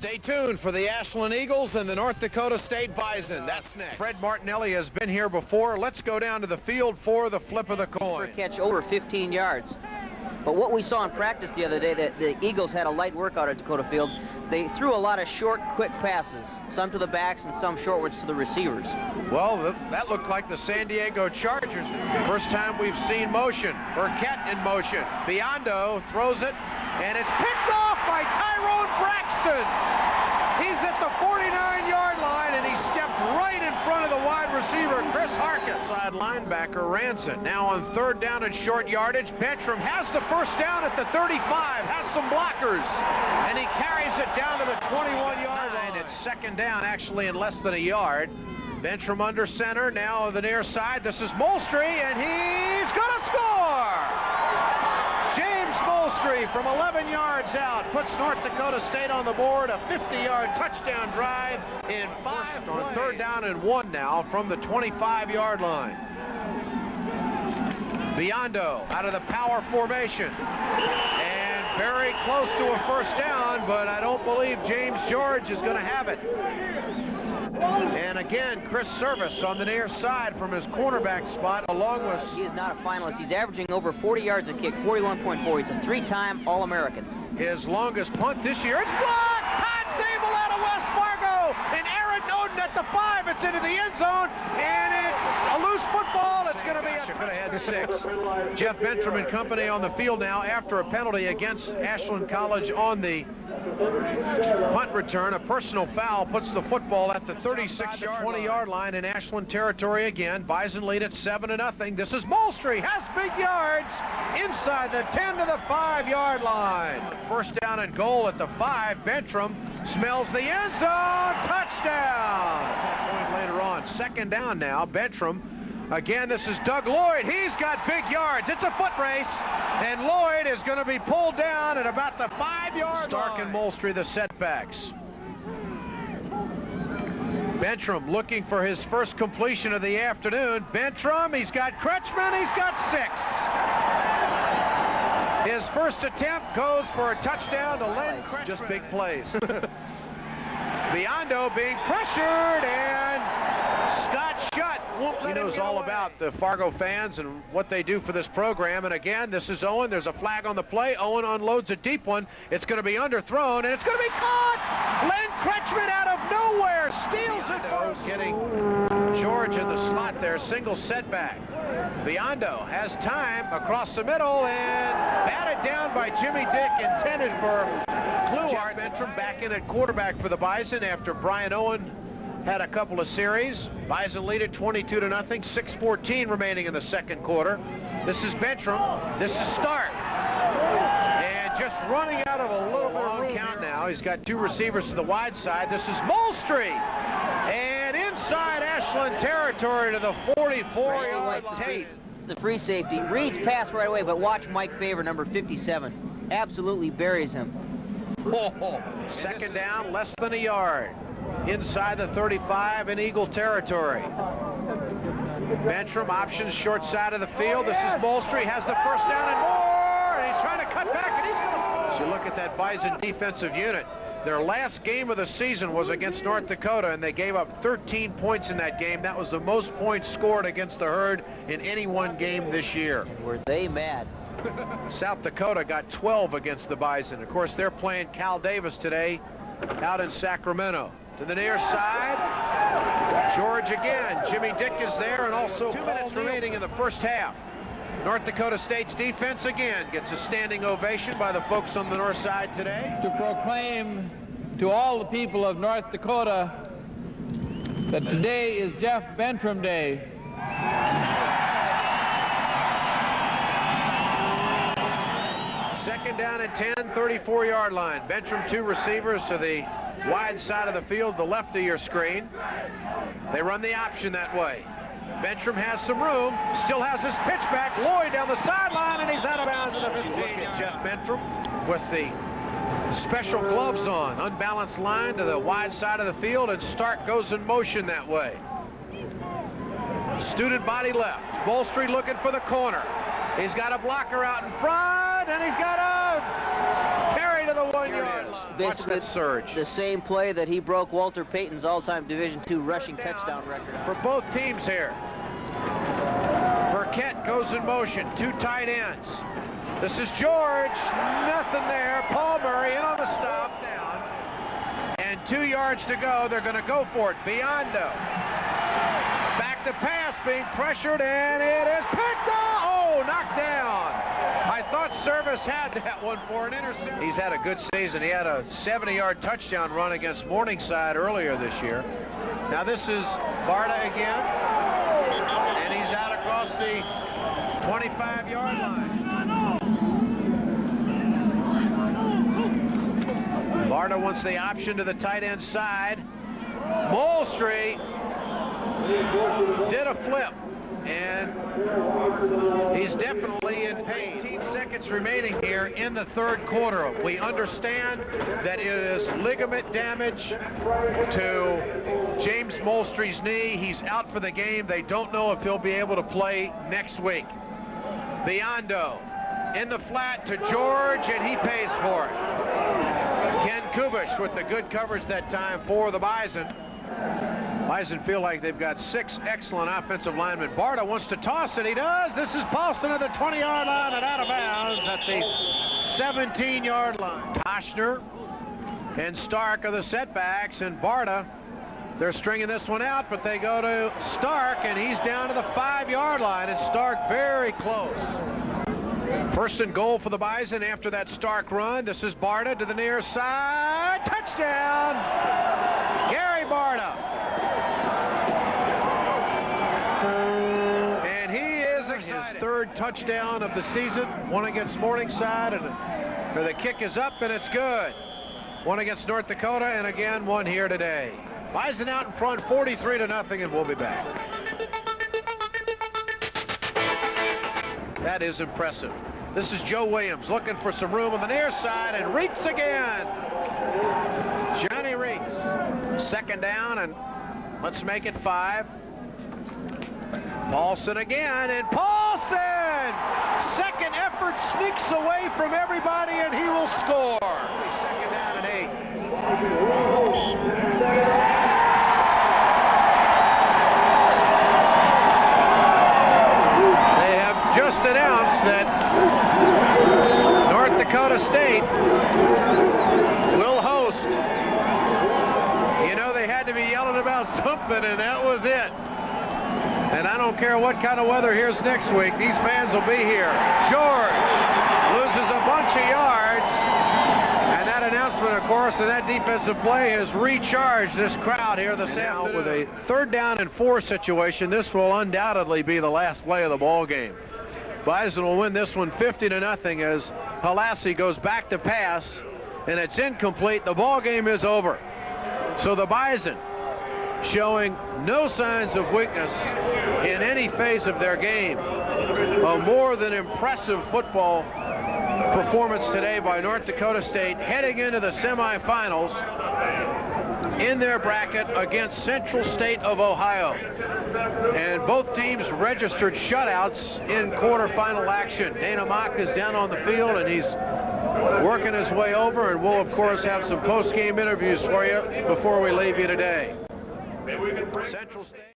Stay tuned for the Ashland Eagles and the North Dakota State Bison. That's next. Fred Martinelli has been here before. Let's go down to the field for the flip of the coin. Catch over 15 yards. But what we saw in practice the other day, that the Eagles had a light workout at Dacotah Field. They threw a lot of short, quick passes, some to the backs and some short ones to the receivers. Well, that looked like the San Diego Chargers. First time we've seen motion. Burkett in motion. Biondo throws it, and it's picked off by Tyrone Braxton. He's at the 49-yard line, and he stepped right in front of the wide receiver, Chris Harkis. Side linebacker Ranson. Now on third down and short yardage, Bentram has the first down at the 35, has some blockers, and he carries it down to the 21-yard line. It's second down, actually, in less than a yard. Bentram under center, now on the near side. This is Molstry, and he's going to score! James Molstry from 11 yards out puts North Dakota State on the board. A 50-yard touchdown drive in 5 plays. On third down and 1 now from the 25-yard line. Biondo out of the power formation. And very close to a first down, but I don't believe James George is going to have it. And again, Chris Service on the near side from his cornerback spot, along with... He is not a finalist. He's averaging over 40 yards a kick, 41.4. He's a three-time All-American. His longest punt this year. It's blocked! Todd Zabel out of West Fargo! And Aaron Noden at the 5. It's into the end zone, and it's a loose football. It's going to be a... Could have had 6. Jeff Bentram and company on the field now after a penalty against Ashland College on the punt return. A personal foul puts the football at the 36-yard, 20-yard line in Ashland territory again. Bison lead at 7-0. This is Molstry, has big yards inside the 10 to the 5-yard line. First down and goal at the 5. Bentram smells the end zone. Touchdown. That point later on. Second down now. Bentram. Again, this is Doug Lloyd. He's got big yards. It's a foot race, and Lloyd is going to be pulled down at about the 5-yard line. Stark and Molstry, the setbacks. Bentram looking for his first completion of the afternoon. Bentram, he's got Crutchman, he's got 6. His first attempt goes for a touchdown to Len Crutchman. Just big plays. Biondo being pressured, and Scott Shutt won't let him. He knows all about the Fargo fans and what they do for this program. And again, this is Owen. There's a flag on the play. Owen unloads a deep one. It's going to be underthrown, and it's going to be caught. Len Crutchman out of nowhere steals it. Getting George in the slot there. Single setback. Biondo has time across the middle and batted down by Jimmy Dick, intended for Kluart. Bentram back in at quarterback for the Bison after Brian Owen had a couple of series. Bison lead at 22-0, 6:14 remaining in the second quarter. This is Bentram. This is Stark. And just running out of a little bit of room count now. He's got 2 receivers to the wide side. This is Molstry. And inside Ashland territory to the 44-yard line. The free safety reads pass right away, but watch Mike Favor, number 57. Absolutely buries him. Second down, less than a yard. Inside the 35 in Eagle territory. Bentram options short side of the field. This is Molstry, has the first down and more, and he's trying to cut back, and he's going to score. So you look at that Bison defensive unit. Their last game of the season was against North Dakota, and they gave up 13 points in that game. That was the most points scored against the Herd in any one game this year. Were they mad? South Dakota got 12 against the Bison. Of course, they're playing Cal Davis today out in Sacramento. To the near side, George again. Jimmy Dick is there, and also 2 minutes remaining in the first half. North Dakota State's defense again gets a standing ovation by the folks on the north side today. To proclaim to all the people of North Dakota that today is Jeff Bentram Day. Second down and 10, 34-yard line. Bentram, 2 receivers to the wide side of the field, the left of your screen. They run the option that way. Bentram has some room, still has his pitch back. Lloyd down the sideline, and he's out of bounds at the 15. Look at Jeff Bentram with the special gloves on. Unbalanced line to the wide side of the field, and Stark goes in motion that way. Student body left. Molstry looking for the corner. He's got a blocker out in front, and he's got a carry to the 1-yard line. Basically, Watch that surge. the same play that he broke Walter Payton's all-time Division II rushing touchdown record on. For both teams here. Burkett goes in motion, 2 tight ends. This is George, nothing there. Paul Murray in on the stop, down. And 2 yards to go, they're gonna go for it. Biondo. Back to pass, being pressured, and it is picked up. Oh, knocked down. I thought Service had that one for an interception. He's had a good season. He had a 70-yard touchdown run against Morningside earlier this year. Now this is Barta again, and he's out across the 25-yard line. Barta wants the option to the tight end side. Moultrie did a flip, and he's definitely in pain. 18 seconds remaining here in the third quarter. We understand that it is ligament damage to James Moultrie's knee. He's out for the game. They don't know if he'll be able to play next week. Biondo in the flat to George, and he pays for it. Ken Kubish with the good coverage that time for the Bison. Bison feel like they've got 6 excellent offensive linemen. Barta wants to toss it. He does. This is Paulson at the 20-yard line and out of bounds at the 17-yard line. Toshner and Stark are the setbacks, and Barta, they're stringing this one out, but they go to Stark, and he's down to the 5-yard line, and Stark very close. First and goal for the Bison after that Stark run. This is Barta to the near side. Touchdown! Gary Barta. And he is excited. His 3rd touchdown of the season. One against Morningside, and the kick is up, and it's good. One against North Dakota, and again one here today. Bison out in front, 43-0, and we'll be back. That is impressive. This is Joe Williams looking for some room on the near side, and Reitz again. Johnny Reitz. 2nd down, and let's make it 5. Paulson again, and Paulson! 2nd effort, sneaks away from everybody, and he will score. 2nd down and 8. Just announced that North Dakota State will host. You know, they had to be yelling about something, and that was it. And I don't care what kind of weather here's next week, these fans will be here. George loses a bunch of yards, and that announcement, of course, of that defensive play has recharged this crowd here this afternoon. With a 3rd down and 4 situation, this will undoubtedly be the last play of the ball game. Bison will win this one 50-0 as Halassi goes back to pass, and it's incomplete. The ball game is over. So the Bison showing no signs of weakness in any phase of their game. A more than impressive football performance today by North Dakota State, heading into the semifinals in their bracket against Central State of Ohio. And both teams registered shutouts in quarterfinal action. Dana Mock is down on the field, and he's working his way over, and we'll of course have some post-game interviews for you before we leave you today. Central State.